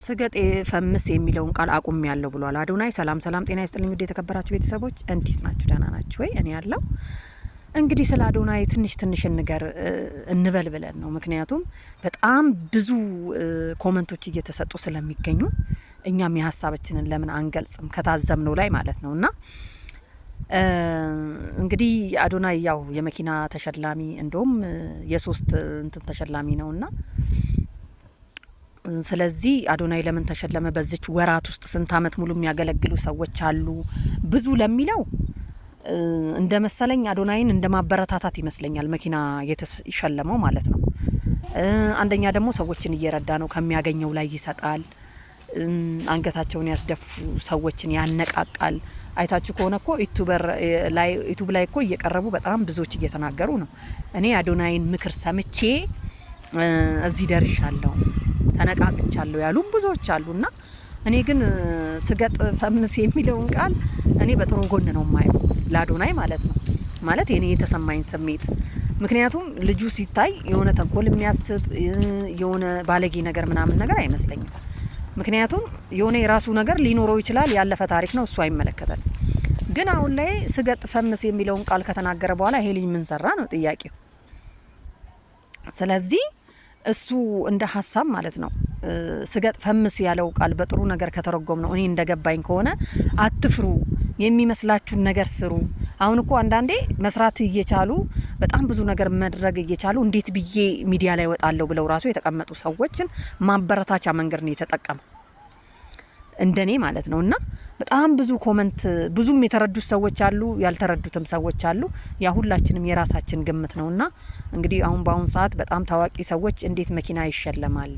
ስገጥ ፈምስ የሚለውን ቃል አቁም ያለው ብሏል አዶናይ። ሰላም ጤና ይስጥልኝ ውድ የተከበራችሁ ቤተሰቦች እንዴት ናችሁ? ደህና ናችሁ ወይ? እኔ ያለው እንግዲህ ስለ አዶናይ ትንሽ እንበል ብለን ነው። ምክንያቱም በጣም ብዙ ኮመንቶች እየተሰጡ ስለሚገኙ እኛም የሀሳባችንን ለምን አንገልጽም ከታዘብነው ላይ ማለት ነውና እንግዲህ አዶናይ ያው የመኪና ተሸላሚ እንደውም የሶስት እንትን ተሸላሚ ነውና ስለዚህ አዶናይ ለምን ተሸለመ? በዚች ወራት ውስጥ ስንት አመት ሙሉ የሚያገለግሉ ሰዎች አሉ ብዙ ለሚለው እንደ መሰለኝ አዶናይን እንደ ማበረታታት ይመስለኛል መኪና የተሸለመው ማለት ነው። አንደኛ ደግሞ ሰዎችን እየረዳ ነው፣ ከሚያገኘው ላይ ይሰጣል፣ አንገታቸውን ያስደፉ ሰዎችን ያነቃቃል። አይታችሁ ከሆነ እኮ ዩቲዩብ ላይ እኮ እየቀረቡ በጣም ብዙዎች እየተናገሩ ነው። እኔ አዶናይን ምክር ሰምቼ እዚህ ደርሻለሁ ተነቃቅቻለሁ ያሉም ብዙዎች አሉና እኔ ግን ስገጥ ፈምስ የሚለውን ቃል እኔ በጥሩ ጎን ነው ማየው ለአዶናይ ማለት ነው። ማለት የኔ የተሰማኝ ስሜት ምክንያቱም ልጁ ሲታይ የሆነ ተንኮል የሚያስብ የሆነ ባለጌ ነገር ምናምን ነገር አይመስለኝም። ምክንያቱም የሆነ የራሱ ነገር ሊኖረው ይችላል፣ ያለፈ ታሪክ ነው፣ እሱ አይመለከተን። ግን አሁን ላይ ስገጥ ፈምስ የሚለውን ቃል ከተናገረ በኋላ ይሄ ልጅ ምን ሰራ ነው ጥያቄው። ስለዚህ እሱ እንደ ሀሳብ ማለት ነው ስገጥ ፈምስ ያለው ቃል በጥሩ ነገር ከተረጎም ነው እኔ እንደገባኝ ከሆነ አትፍሩ፣ የሚመስላችሁን ነገር ስሩ። አሁን እኮ አንዳንዴ መስራት እየቻሉ በጣም ብዙ ነገር መድረግ እየቻሉ እንዴት ብዬ ሚዲያ ላይ ወጣለሁ ብለው ራሱ የተቀመጡ ሰዎችን ማበረታቻ መንገድ ነው የተጠቀመው እንደኔ ማለት ነውና በጣም ብዙ ኮመንት ብዙም የተረዱት ሰዎች አሉ፣ ያልተረዱትም ሰዎች አሉ። ያ ሁላችንም የራሳችን ግምት ነውና እንግዲህ በአሁን ሰዓት በጣም ታዋቂ ሰዎች እንዴት መኪና ይሸለማል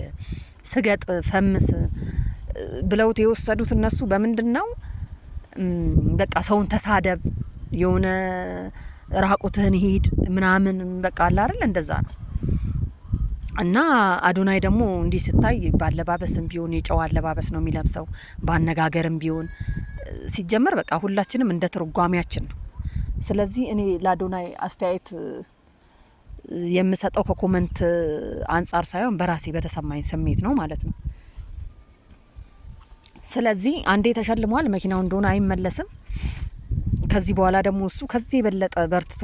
ስገጥ ፈምስ ብለውት የወሰዱት እነሱ በምንድነው በቃ ሰውን ተሳደብ፣ የሆነ ራቁትህን ሂድ ምናምን በቃ አለ አይደል እንደዛ ነው። እና አዶናይ ደግሞ እንዲህ ስታይ ባለባበስም ቢሆን የጨዋ አለባበስ ነው የሚለብሰው፣ ባነጋገርም ቢሆን ሲጀመር በቃ ሁላችንም እንደ ትርጓሜያችን ነው። ስለዚህ እኔ ለአዶናይ አስተያየት የምሰጠው ከኮመንት አንጻር ሳይሆን በራሴ በተሰማኝ ስሜት ነው ማለት ነው። ስለዚህ አንዴ ተሸልሟል፣ መኪናው እንደሆነ አይመለስም። ከዚህ በኋላ ደግሞ እሱ ከዚህ የበለጠ በርትቶ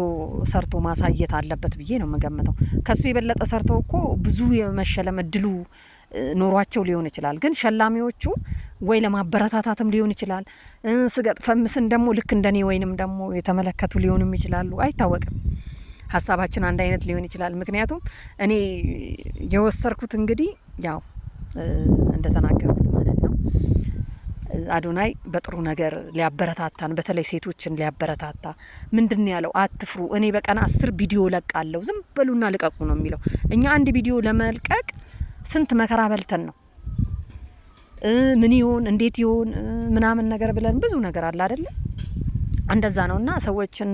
ሰርቶ ማሳየት አለበት ብዬ ነው የምገምተው። ከሱ የበለጠ ሰርተው እኮ ብዙ የመሸለም እድሉ ኖሯቸው ሊሆን ይችላል። ግን ሸላሚዎቹ ወይ ለማበረታታትም ሊሆን ይችላል፣ ስገጥ ፈምስን ደግሞ ልክ እንደኔ ወይንም ደግሞ የተመለከቱ ሊሆንም ይችላሉ፣ አይታወቅም። ሀሳባችን አንድ አይነት ሊሆን ይችላል። ምክንያቱም እኔ የወሰርኩት እንግዲህ ያው እንደተናገርኩት ማለት ነው አዶናይ በጥሩ ነገር ሊያበረታታን፣ በተለይ ሴቶችን ሊያበረታታ ምንድን ያለው አትፍሩ፣ እኔ በቀን 10 ቪዲዮ ለቃለሁ፣ ዝም በሉና ልቀቁ ነው የሚለው። እኛ አንድ ቪዲዮ ለመልቀቅ ስንት መከራ በልተን ነው ምን ይሆን እንዴት ይሆን ምናምን ነገር ብለን ብዙ ነገር አለ አይደለ? እንደዛ ነውና ሰዎችን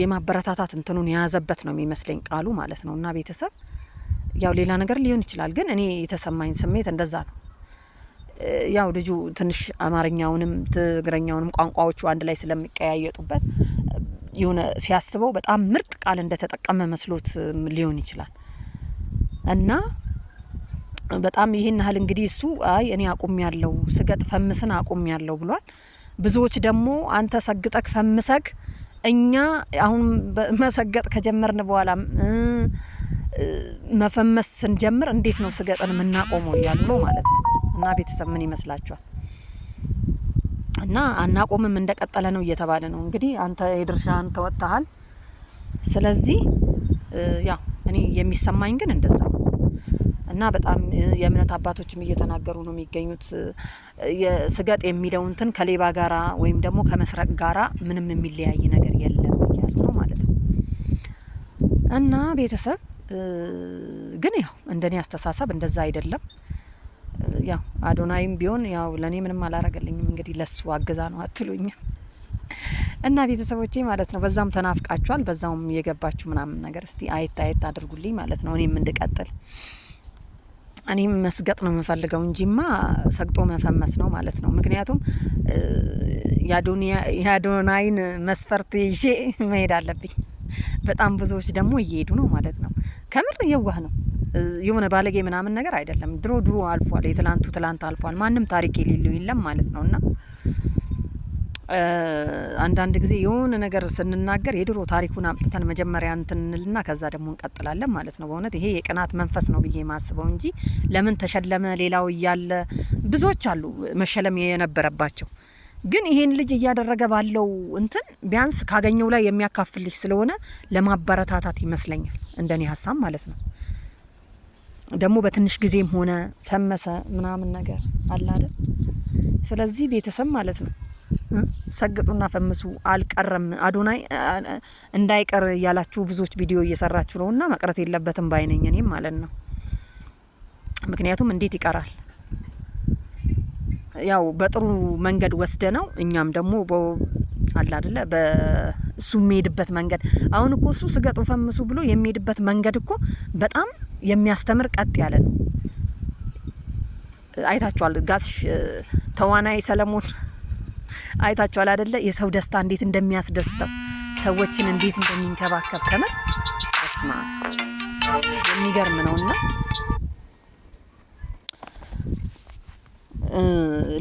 የማበረታታት እንትኑን የያዘበት ነው የሚመስለኝ ቃሉ ማለት ነውና ቤተሰብ ያው ሌላ ነገር ሊሆን ይችላል፣ ግን እኔ የተሰማኝ ስሜት እንደዛ ነው። ያው ልጁ ትንሽ አማርኛውንም ትግረኛውንም ቋንቋዎቹ አንድ ላይ ስለሚቀያየጡበት የሆነ ሲያስበው በጣም ምርጥ ቃል እንደተጠቀመ መስሎት ሊሆን ይችላል። እና በጣም ይሄን ያህል እንግዲህ እሱ አይ እኔ አቁም ያለው ስገጥ ፈምስን አቁም ያለው ብሏል። ብዙዎች ደግሞ አንተ ሰግጠክ ፈምሰክ እኛ አሁን መሰገጥ ከጀመርን በኋላ መፈመስ ስንጀምር እንዴት ነው ስገጥን የምናቆመው እያሉ ነው ማለት ነው። እና ቤተሰብ ምን ይመስላችኋል? እና አናቆምም እንደቀጠለ ነው እየተባለ ነው። እንግዲህ አንተ የድርሻህን ተወጥተሃል። ስለዚህ ያው እኔ የሚሰማኝ ግን እንደዛ ነው። እና በጣም የእምነት አባቶችም እየተናገሩ ነው የሚገኙት የስገጥ የሚለው እንትን ከሌባ ጋራ ወይም ደግሞ ከመስረቅ ጋራ ምንም የሚለያይ ነገር የለም እያሉ ነው ማለት ነው። እና ቤተሰብ ግን ያው እንደኔ አስተሳሰብ እንደዛ አይደለም። ያው አዶናይም ቢሆን ያው ለኔ ምንም አላረገልኝም፣ እንግዲህ ለሱ አገዛ ነው አትሉኝ። እና ቤተሰቦቼ ማለት ነው በዛም ተናፍቃችኋል፣ በዛውም የገባችሁ ምናምን ነገር እስቲ አየት አድርጉልኝ ማለት ነው። እኔም እንድቀጥል እኔም መስገጥ ነው የምፈልገው እንጂማ ሰግጦ መፈመስ ነው ማለት ነው። ምክንያቱም የአዶናይን መስፈርት ይዤ መሄድ አለብኝ። በጣም ብዙዎች ደግሞ እየሄዱ ነው ማለት ነው። ከምር የዋህ ነው የሆነ ባለጌ ምናምን ነገር አይደለም። ድሮ አልፏል። የትላንቱ ትላንት አልፏል። ማንም ታሪክ የሌለው የለም ማለት ነውና አንዳንድ ጊዜ የሆነ ነገር ስንናገር የድሮ ታሪኩን አምጥተን መጀመሪያ እንትንልና ከዛ ደግሞ እንቀጥላለን ማለት ነው። በእውነት ይሄ የቅናት መንፈስ ነው ብዬ ማስበው እንጂ ለምን ተሸለመ ሌላው እያለ ብዙዎች አሉ መሸለም የነበረባቸው። ግን ይሄን ልጅ እያደረገ ባለው እንትን ቢያንስ ካገኘው ላይ የሚያካፍል ልጅ ስለሆነ ለማበረታታት ይመስለኛል እንደኔ ሀሳብ ማለት ነው። ደግሞ በትንሽ ጊዜም ሆነ ፈመሰ ምናምን ነገር አለ አይደል? ስለዚህ ቤተሰብ ማለት ነው ሰግጡና ፈምሱ አልቀረም። አዶናይ እንዳይቀር ያላችሁ ብዙዎች ቪዲዮ እየሰራችሁ ነውና መቅረት የለበትም ባይነኝ እኔም ማለት ነው። ምክንያቱም እንዴት ይቀራል? ያው በጥሩ መንገድ ወስደ ነው እኛም ደግሞ አለ አይደለ በሱ የሚሄድበት መንገድ አሁን እኮ እሱ ስገጡ ፈምሱ ብሎ የሚሄድበት መንገድ እኮ በጣም የሚያስተምር ቀጥ ያለ ነው። አይታችኋል። ጋሽ ተዋናይ ሰለሞን አይታችኋል አይደለ? የሰው ደስታ እንዴት እንደሚያስደስተው ሰዎችን እንዴት እንደሚንከባከብ ከመር እስማ የሚገርም ነውና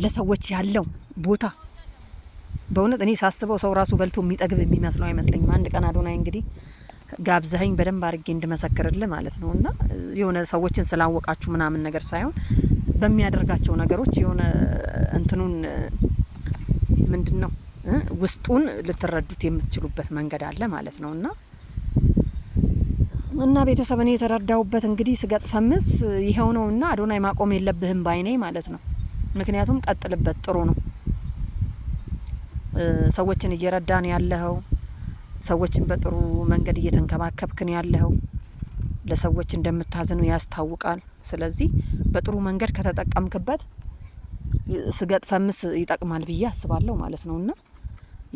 ለሰዎች ያለው ቦታ በእውነት እኔ ሳስበው ሰው ራሱ በልቶ የሚጠግብ የሚመስለው አይመስለኝም። አንድ ቀን አዶናይ እንግዲህ ጋብዘኸኝ በደንብ አድርጌ እንድመሰክርልህ ማለት ነውና የሆነ ሰዎችን ስላወቃችሁ ምናምን ነገር ሳይሆን በሚያደርጋቸው ነገሮች የሆነ እንትኑን ምንድነው ውስጡን ልትረዱት የምትችሉበት መንገድ አለ ማለት ነውና ቤተሰብ እኔ የተረዳውበት እንግዲህ ስገጥ ፈምስ ይሄው ነውና አዶናይ ማቆም የለብህም ባይነኝ ማለት ነው። ምክንያቱም ቀጥልበት፣ ጥሩ ነው። ሰዎችን እየረዳን ያለኸው ሰዎችን በጥሩ መንገድ እየተንከባከብክን ያለኸው ለሰዎች እንደምታዝኑ ያስታውቃል። ስለዚህ በጥሩ መንገድ ከተጠቀምክበት ስገጥ ፈምስ ይጠቅማል ብዬ አስባለሁ ማለት ነውና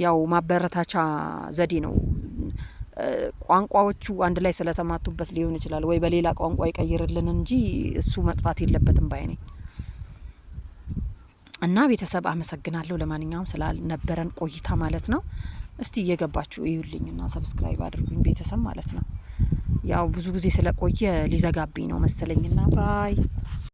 ያው ማበረታቻ ዘዴ ነው። ቋንቋዎቹ አንድ ላይ ስለተማቱበት ሊሆን ይችላል ወይ በሌላ ቋንቋ ይቀይርልን እንጂ እሱ መጥፋት የለበትም ባይ ነኝ። እና ቤተሰብ አመሰግናለሁ ለማንኛውም ስላልነበረን ቆይታ ማለት ነው። እስቲ እየገባችሁ እዩልኝና ሰብስክራይብ አድርጉኝ ቤተሰብ ማለት ነው። ያው ብዙ ጊዜ ስለቆየ ሊዘጋብኝ ነው መሰለኝና ባይ